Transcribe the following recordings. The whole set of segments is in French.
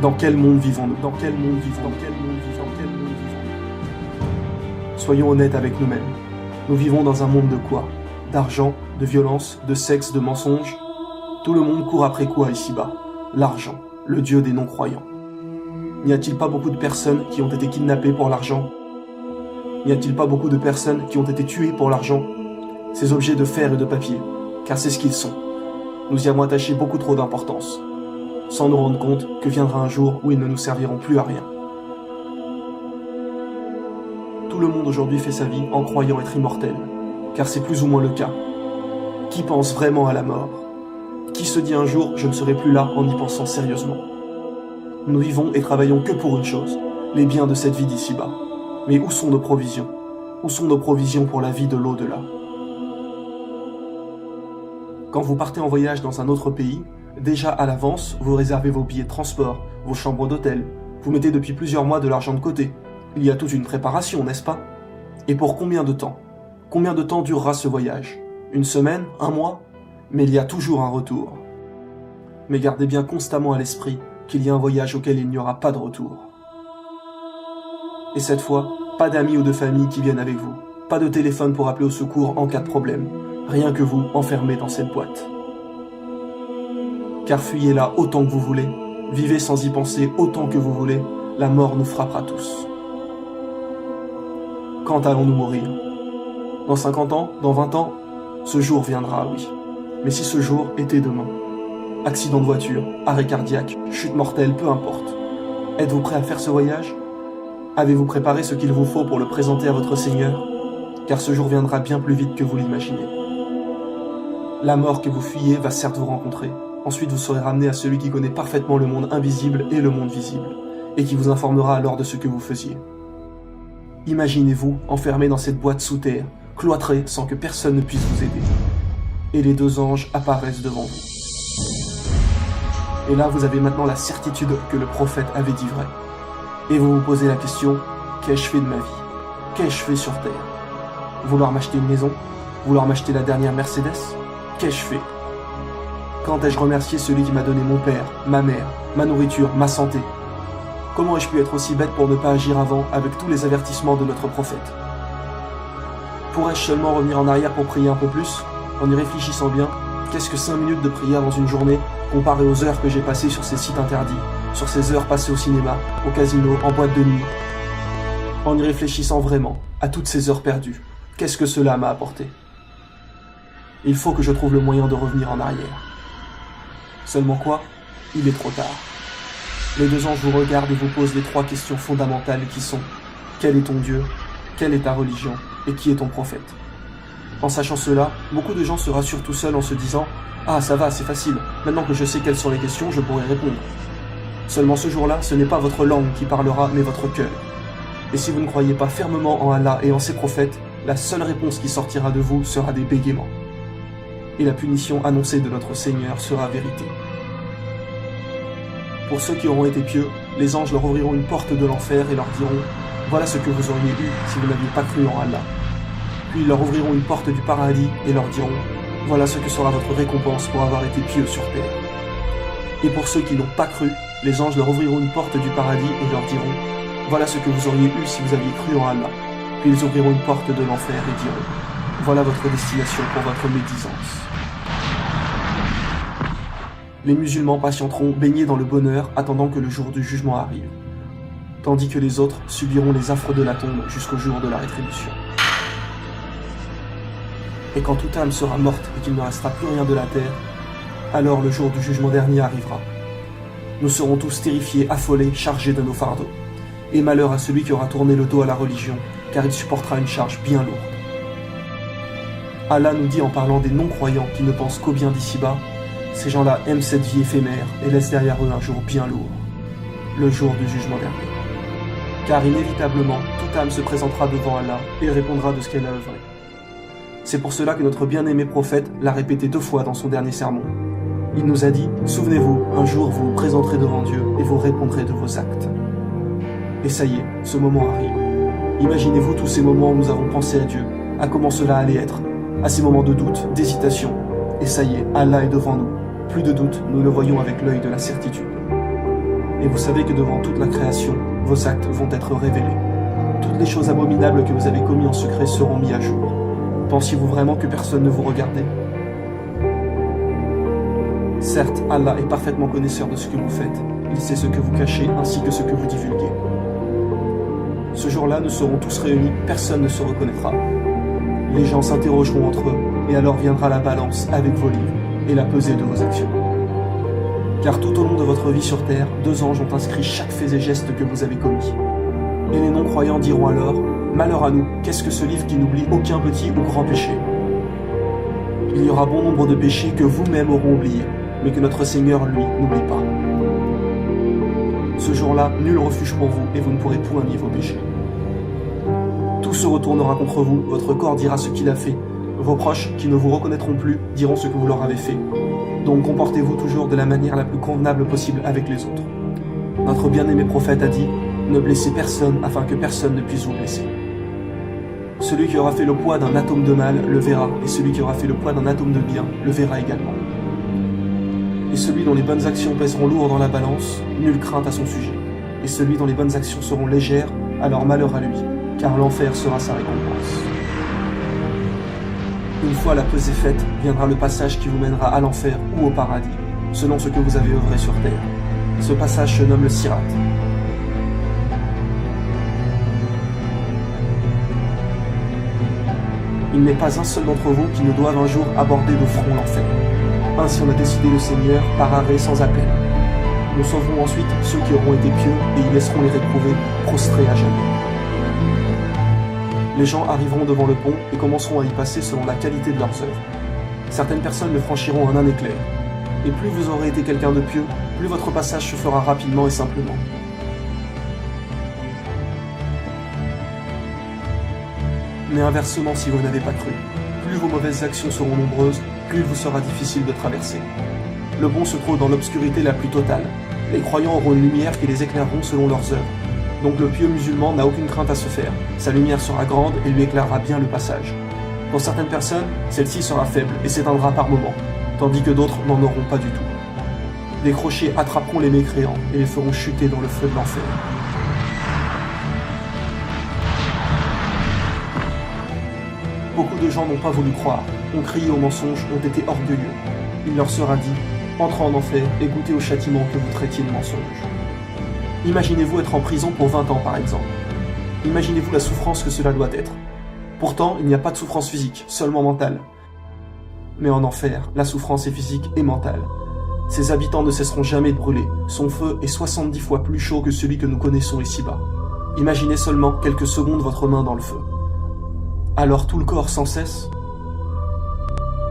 Dans quel monde vivons-nous? Dans quel monde vivons-nous? Dans quel monde vivons-nous? Dans quel monde vivons-nous? Soyons honnêtes avec nous-mêmes. Nous vivons dans un monde de quoi? D'argent, de violence, de sexe, de mensonges. Tout le monde court après quoi ici-bas? L'argent, le dieu des non-croyants. N'y a-t-il pas beaucoup de personnes qui ont été kidnappées pour l'argent? N'y a-t-il pas beaucoup de personnes qui ont été tuées pour l'argent? Ces objets de fer et de papier, car c'est ce qu'ils sont. Nous y avons attaché beaucoup trop d'importance, sans nous rendre compte que viendra un jour où ils ne nous serviront plus à rien. Tout le monde aujourd'hui fait sa vie en croyant être immortel, car c'est plus ou moins le cas. Qui pense vraiment à la mort? Qui se dit un jour « je ne serai plus là » en y pensant sérieusement? Nous vivons et travaillons que pour une chose, les biens de cette vie d'ici-bas. Mais où sont nos provisions? Où sont nos provisions pour la vie de l'au-delà? Quand vous partez en voyage dans un autre pays, déjà à l'avance, vous réservez vos billets de transport, vos chambres d'hôtel, vous mettez depuis plusieurs mois de l'argent de côté. Il y a toute une préparation, n'est-ce pas? Et pour combien de temps? Combien de temps durera ce voyage? Une semaine? Un mois? Mais il y a toujours un retour. Mais gardez bien constamment à l'esprit qu'il y a un voyage auquel il n'y aura pas de retour. Et cette fois, pas d'amis ou de famille qui viennent avec vous, pas de téléphone pour appeler au secours en cas de problème, rien que vous enfermé dans cette boîte. Car fuyez-la autant que vous voulez, vivez sans y penser autant que vous voulez, la mort nous frappera tous. Quand allons-nous mourir? Dans 50 ans? Dans 20 ans? Ce jour viendra, oui. Mais si ce jour était demain? Accident de voiture, arrêt cardiaque, chute mortelle, peu importe. Êtes-vous prêt à faire ce voyage? Avez-vous préparé ce qu'il vous faut pour le présenter à votre Seigneur? Car ce jour viendra bien plus vite que vous l'imaginez. La mort que vous fuyez va certes vous rencontrer. Ensuite vous serez ramené à celui qui connaît parfaitement le monde invisible et le monde visible, et qui vous informera alors de ce que vous faisiez. Imaginez-vous enfermé dans cette boîte sous terre, cloîtré sans que personne ne puisse vous aider. Et les deux anges apparaissent devant vous. Et là, vous avez maintenant la certitude que le prophète avait dit vrai. Et vous vous posez la question, qu'ai-je fait de ma vie? Qu'ai-je fait sur terre? Vouloir m'acheter une maison? Vouloir m'acheter la dernière Mercedes? Qu'ai-je fait? Quand ai-je remercié celui qui m'a donné mon père, ma mère, ma nourriture, ma santé? Comment ai-je pu être aussi bête pour ne pas agir avant avec tous les avertissements de notre prophète? Pourrais-je seulement revenir en arrière pour prier un peu plus? En y réfléchissant bien, qu'est-ce que 5 minutes de prière dans une journée comparé aux heures que j'ai passées sur ces sites interdits, sur ces heures passées au cinéma, au casino, en boîte de nuit? En y réfléchissant vraiment, à toutes ces heures perdues, qu'est-ce que cela m'a apporté? Il faut que je trouve le moyen de revenir en arrière. Seulement quoi? Il est trop tard. Les deux anges vous regardent et vous posent les 3 questions fondamentales qui sont: quel est ton Dieu? Quelle est ta religion? Et qui est ton prophète? En sachant cela, beaucoup de gens se rassurent tout seuls en se disant « Ah, ça va, c'est facile, maintenant que je sais quelles sont les questions, je pourrai répondre. » Seulement ce jour-là, ce n'est pas votre langue qui parlera, mais votre cœur. Et si vous ne croyez pas fermement en Allah et en ses prophètes, la seule réponse qui sortira de vous sera des bégaiements. Et la punition annoncée de notre Seigneur sera vérité. Pour ceux qui auront été pieux, les anges leur ouvriront une porte de l'enfer et leur diront « Voilà ce que vous auriez eu si vous n'aviez pas cru en Allah. » Puis ils leur ouvriront une porte du paradis et leur diront « Voilà ce que sera votre récompense pour avoir été pieux sur terre. » Et pour ceux qui n'ont pas cru, les anges leur ouvriront une porte du paradis et leur diront « Voilà ce que vous auriez eu si vous aviez cru en Allah. » Puis ils ouvriront une porte de l'enfer et diront « Voilà votre destination pour votre médisance. » Les musulmans patienteront baignés dans le bonheur attendant que le jour du jugement arrive, tandis que les autres subiront les affres de la tombe jusqu'au jour de la rétribution. Et quand toute âme sera morte et qu'il ne restera plus rien de la terre, alors le jour du jugement dernier arrivera. Nous serons tous terrifiés, affolés, chargés de nos fardeaux. Et malheur à celui qui aura tourné le dos à la religion, car il supportera une charge bien lourde. Allah nous dit en parlant des non-croyants qui ne pensent qu'au bien d'ici-bas, ces gens-là aiment cette vie éphémère et laissent derrière eux un jour bien lourd, le jour du jugement dernier. Car inévitablement, toute âme se présentera devant Allah et répondra de ce qu'elle a œuvré. C'est pour cela que notre bien-aimé prophète l'a répété 2 fois dans son dernier sermon. Il nous a dit « Souvenez-vous, un jour vous vous présenterez devant Dieu et vous répondrez de vos actes. » Et ça y est, ce moment arrive. Imaginez-vous tous ces moments où nous avons pensé à Dieu, à comment cela allait être, à ces moments de doute, d'hésitation. Et ça y est, Allah est devant nous. Plus de doute, nous le voyons avec l'œil de la certitude. Et vous savez que devant toute la création, vos actes vont être révélés. Toutes les choses abominables que vous avez commises en secret seront mises à jour. Pensiez-vous vraiment que personne ne vous regardait? Certes, Allah est parfaitement connaisseur de ce que vous faites. Il sait ce que vous cachez ainsi que ce que vous divulguez. Ce jour-là, nous serons tous réunis, personne ne se reconnaîtra. Les gens s'interrogeront entre eux, et alors viendra la balance avec vos livres et la pesée de vos actions. Car tout au long de votre vie sur terre, 2 anges ont inscrit chaque fait et geste que vous avez commis. Et les non-croyants diront alors, « Malheur à nous, qu'est-ce que ce livre qui n'oublie aucun petit ou grand péché ?» Il y aura bon nombre de péchés que vous-même auront oubliés, mais que notre Seigneur, lui, n'oublie pas. Ce jour-là, nul refuge pour vous, et vous ne pourrez point nier vos péchés. Tout se retournera contre vous, votre corps dira ce qu'il a fait, vos proches, qui ne vous reconnaîtront plus, diront ce que vous leur avez fait. Donc comportez-vous toujours de la manière la plus convenable possible avec les autres. Notre bien-aimé prophète a dit, « Ne blessez personne afin que personne ne puisse vous blesser. » Celui qui aura fait le poids d'un atome de mal le verra, et celui qui aura fait le poids d'un atome de bien le verra également. Et celui dont les bonnes actions pèseront lourd dans la balance, nulle crainte à son sujet. Et celui dont les bonnes actions seront légères, alors malheur à lui, car l'enfer sera sa récompense. Une fois la pesée faite, viendra le passage qui vous mènera à l'enfer ou au paradis, selon ce que vous avez œuvré sur terre. Ce passage se nomme le Sirat. Il n'est pas un seul d'entre vous qui ne doive un jour aborder de front l'enfer. Ainsi en a décidé le Seigneur par arrêt sans appel. Nous sauverons ensuite ceux qui auront été pieux et y laisserons les réprouvés prostrés à jamais. Les gens arriveront devant le pont et commenceront à y passer selon la qualité de leurs œuvres. Certaines personnes le franchiront en un éclair. Et plus vous aurez été quelqu'un de pieux, plus votre passage se fera rapidement et simplement. Mais inversement, si vous n'avez pas cru, plus vos mauvaises actions seront nombreuses, plus il vous sera difficile de traverser. Le pont se trouve dans l'obscurité la plus totale. Les croyants auront une lumière qui les éclaireront selon leurs œuvres. Donc le pieux musulman n'a aucune crainte à se faire. Sa lumière sera grande et lui éclairera bien le passage. Pour certaines personnes, celle-ci sera faible et s'éteindra par moments, tandis que d'autres n'en auront pas du tout. Des crochets attraperont les mécréants et les feront chuter dans le feu de l'enfer. Beaucoup de gens n'ont pas voulu croire, ont crié au mensonge, ont été orgueilleux. Il leur sera dit, entrez en enfer et goûtez au châtiment que vous traitiez de mensonge. Imaginez-vous être en prison pour 20 ans par exemple. Imaginez-vous la souffrance que cela doit être. Pourtant, il n'y a pas de souffrance physique, seulement mentale. Mais en enfer, la souffrance est physique et mentale. Ses habitants ne cesseront jamais de brûler. Son feu est 70 fois plus chaud que celui que nous connaissons ici-bas. Imaginez seulement quelques secondes votre main dans le feu. Alors tout le corps sans cesse.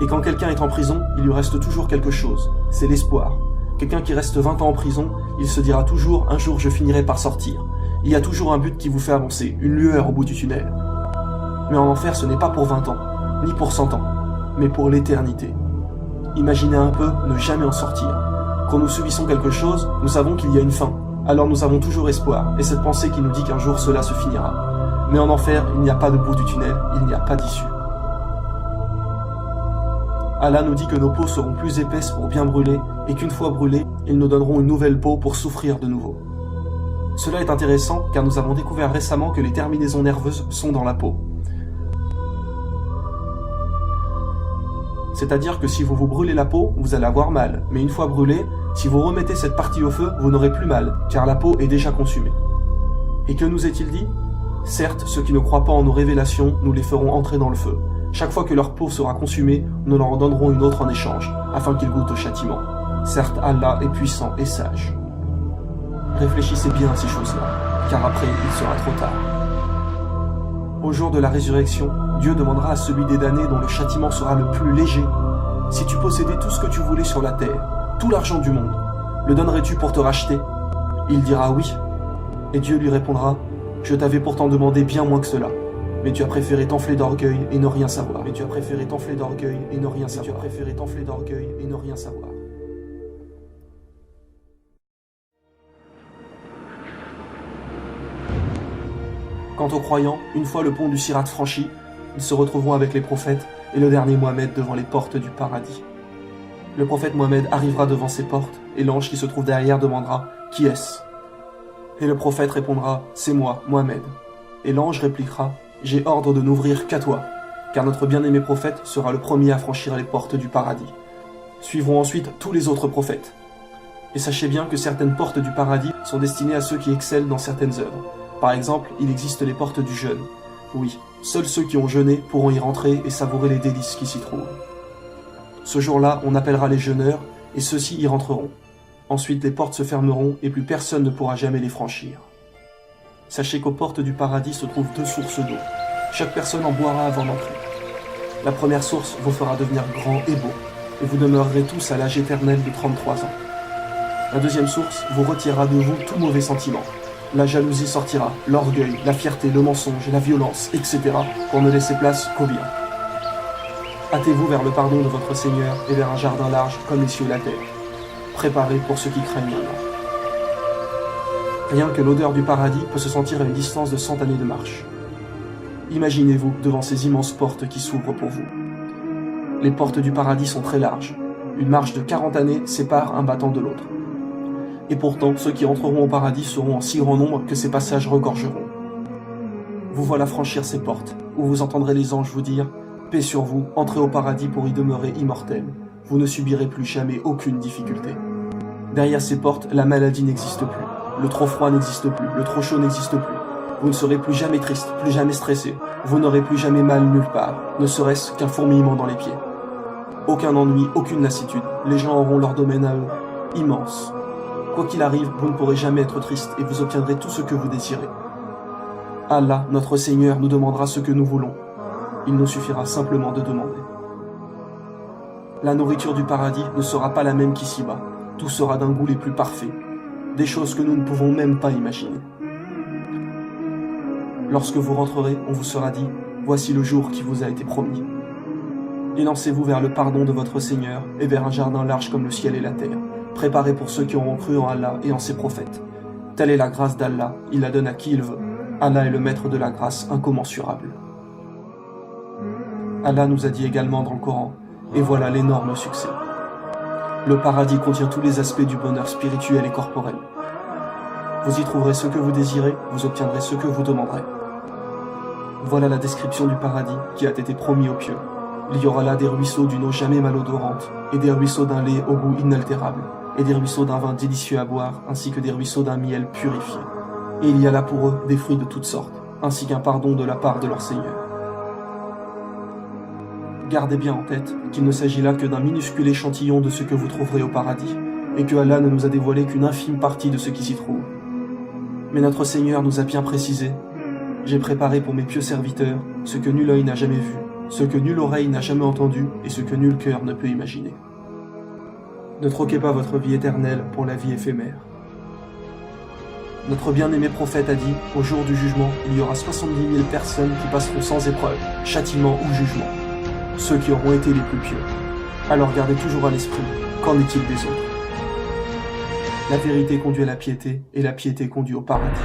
Et quand quelqu'un est en prison, il lui reste toujours quelque chose, c'est l'espoir. Quelqu'un qui reste 20 ans en prison, il se dira toujours « un jour je finirai par sortir ». Il y a toujours un but qui vous fait avancer, une lueur au bout du tunnel. Mais en enfer, ce n'est pas pour 20 ans, ni pour 100 ans, mais pour l'éternité. Imaginez un peu ne jamais en sortir. Quand nous subissons quelque chose, nous savons qu'il y a une fin. Alors nous avons toujours espoir, et cette pensée qui nous dit qu'un jour cela se finira. Mais en enfer, il n'y a pas de bout du tunnel, il n'y a pas d'issue. Allah nous dit que nos peaux seront plus épaisses pour bien brûler, et qu'une fois brûlées, ils nous donneront une nouvelle peau pour souffrir de nouveau. Cela est intéressant, car nous avons découvert récemment que les terminaisons nerveuses sont dans la peau. C'est-à-dire que si vous vous brûlez la peau, vous allez avoir mal, mais une fois brûlée, si vous remettez cette partie au feu, vous n'aurez plus mal, car la peau est déjà consumée. Et que nous est-il dit ? Certes, ceux qui ne croient pas en nos révélations, nous les ferons entrer dans le feu. Chaque fois que leur peau sera consumée, nous leur en donnerons une autre en échange, afin qu'ils goûtent au châtiment. Certes, Allah est puissant et sage. Réfléchissez bien à ces choses-là, car après, il sera trop tard. Au jour de la résurrection, Dieu demandera à celui des damnés dont le châtiment sera le plus léger. Si tu possédais tout ce que tu voulais sur la terre, tout l'argent du monde, le donnerais-tu pour te racheter ? Il dira oui. Et Dieu lui répondra, je t'avais pourtant demandé bien moins que cela. Mais tu as préféré t'enfler d'orgueil et ne rien savoir. Mais tu as préféré t'enfler d'orgueil et ne rien savoir. Tu as préféré t'enfler d'orgueil et ne rien savoir. Quant aux croyants, une fois le pont du Sirat franchi, ils se retrouveront avec les prophètes et le dernier Mohammed devant les portes du paradis. Le prophète Mohammed arrivera devant ses portes, et l'ange qui se trouve derrière demandera « Qui est-ce » Et le prophète répondra « C'est moi, Mohammed ». Et l'ange répliquera « J'ai ordre de n'ouvrir qu'à toi, car notre bien-aimé prophète sera le premier à franchir les portes du paradis. » Suivront ensuite tous les autres prophètes. Et sachez bien que certaines portes du paradis sont destinées à ceux qui excellent dans certaines œuvres. Par exemple, il existe les portes du jeûne. Oui, seuls ceux qui ont jeûné pourront y rentrer et savourer les délices qui s'y trouvent. Ce jour-là, on appellera les jeûneurs, et ceux-ci y rentreront. Ensuite, les portes se fermeront, et plus personne ne pourra jamais les franchir. Sachez qu'aux portes du paradis se trouvent 2 sources d'eau. Chaque personne en boira avant d'entrer. La première source vous fera devenir grand et beau, et vous demeurerez tous à l'âge éternel de 33 ans. La deuxième source vous retirera de vous tout mauvais sentiment. La jalousie sortira, l'orgueil, la fierté, le mensonge, la violence, etc. pour ne laisser place qu'au bien. Hâtez-vous vers le pardon de votre Seigneur et vers un jardin large comme les cieux et la terre. Préparez pour ceux qui craignent Allah. Rien que l'odeur du paradis peut se sentir à une distance de 100 années de marche. Imaginez-vous devant ces immenses portes qui s'ouvrent pour vous. Les portes du paradis sont très larges. Une marche de 40 années sépare un battant de l'autre. Et pourtant, ceux qui entreront au paradis seront en si grand nombre que ces passages regorgeront. Vous voilà franchir ces portes, où vous entendrez les anges vous dire « Paix sur vous, entrez au paradis pour y demeurer immortel. Vous ne subirez plus jamais aucune difficulté. » Derrière ces portes, la maladie n'existe plus. Le trop froid n'existe plus, le trop chaud n'existe plus. Vous ne serez plus jamais triste, plus jamais stressé. Vous n'aurez plus jamais mal nulle part, ne serait-ce qu'un fourmillement dans les pieds. Aucun ennui, aucune lassitude. Les gens auront leur domaine à eux, immense. Quoi qu'il arrive, vous ne pourrez jamais être triste et vous obtiendrez tout ce que vous désirez. Allah, notre Seigneur, nous demandera ce que nous voulons. Il nous suffira simplement de demander. La nourriture du paradis ne sera pas la même qu'ici-bas. Tout sera d'un goût les plus parfaits. Des choses que nous ne pouvons même pas imaginer. Lorsque vous rentrerez, on vous sera dit « Voici le jour qui vous a été promis. » Élancez-vous vers le pardon de votre Seigneur et vers un jardin large comme le ciel et la terre, préparé pour ceux qui auront cru en Allah et en ses prophètes. Telle est la grâce d'Allah, il la donne à qui il veut. Allah est le maître de la grâce incommensurable. Allah nous a dit également dans le Coran, et voilà l'énorme succès. Le paradis contient tous les aspects du bonheur spirituel et corporel. Vous y trouverez ce que vous désirez, vous obtiendrez ce que vous demanderez. Voilà la description du paradis qui a été promis aux pieux. Il y aura là des ruisseaux d'une eau jamais malodorante, et des ruisseaux d'un lait au goût inaltérable, et des ruisseaux d'un vin délicieux à boire, ainsi que des ruisseaux d'un miel purifié. Et il y a là pour eux des fruits de toutes sortes, ainsi qu'un pardon de la part de leur Seigneur. Gardez bien en tête qu'il ne s'agit là que d'un minuscule échantillon de ce que vous trouverez au paradis, et que Allah ne nous a dévoilé qu'une infime partie de ce qui s'y trouve. Mais notre Seigneur nous a bien précisé « J'ai préparé pour mes pieux serviteurs ce que nul œil n'a jamais vu, ce que nulle oreille n'a jamais entendu et ce que nul cœur ne peut imaginer. » Ne troquez pas votre vie éternelle pour la vie éphémère. Notre bien-aimé prophète a dit « Au jour du jugement, il y aura 70 000 personnes qui passeront sans épreuve, châtiment ou jugement. Ceux qui auront été les plus pieux. Alors gardez toujours à l'esprit, qu'en est-il des autres? La vérité conduit à la piété, et la piété conduit au paradis.